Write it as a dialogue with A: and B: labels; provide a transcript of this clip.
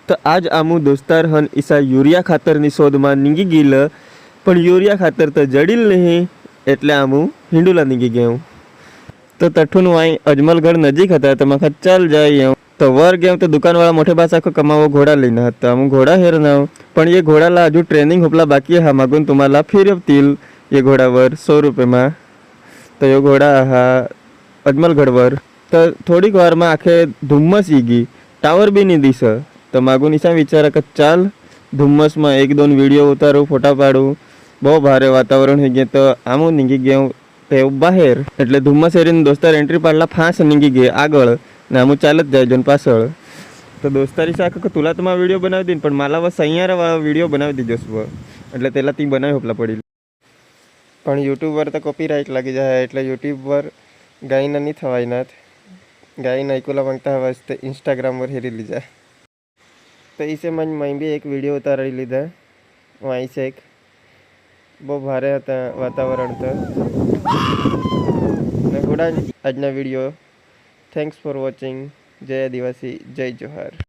A: तर आज आमू दोस्तार हन ईसा युरिया खातरनी शोधમાં નીકળી ગયેલા, પણ યુરિયા ખાતર તો જડીલ નહીં એટલે આમુ હિંડુલા નીકળી ગયું. તો તઠું વાઈ અજમલગઢ નજીક હતા તો મખા ચાલ જાય તો વર ગયો તો દુકાનવાળા મોટે પાસ આખો કમાવો ઘોડા લઈને હતા. હું घोड़ा हेरना पण ये घोडाला अजून ट्रेनिंग होपला बाकी हा मागून तुम्हाला फिरवतील ये घोडावर 100 रुपयेમાં. तो यो घोडा हा अजमलगढ़वर तर थोडीक वाરમાં આખે ધુમ્મસ ઈ ગઈ, टावर बी नहीं दिस. तो मागून ईसा विचारा कि चाल धुम्मस में 1-2 वीडियो उतारू, फोटा पाड़ू. बहुत भारे वातावरण है गए तो आमू नींगी गए ते बाहर एटले धुम्मस एरीने दोस्तार एंट्री पाड़ला फांस नींगी गए आगळ ने आमू चालत जाय जोन पाछळ. तो दोस्तारी साख कि तुला तो मारा वीडियो बनावी दीन पण माला बस सैयारा वाला वीडियो बनावी दीजो स्व एटले तेला ती बनावी होपला पड़ी. पण यूट्यूब पर तो कॉपीराइट लगी जाए एटले यूट्यूब पर गायना नहीं थवायनाथ. गायन ऐकूला मागता हवा तो इंस्टाग्राम पर हेरी लीजा. तो इसे मैं भी एक वीडियो उतारी लीधा वहीं से एक बहुत भारे था वातावरण तो थोड़ा आजना वीडियो. Thanks for watching. जय आदिवासी, जय जोहार.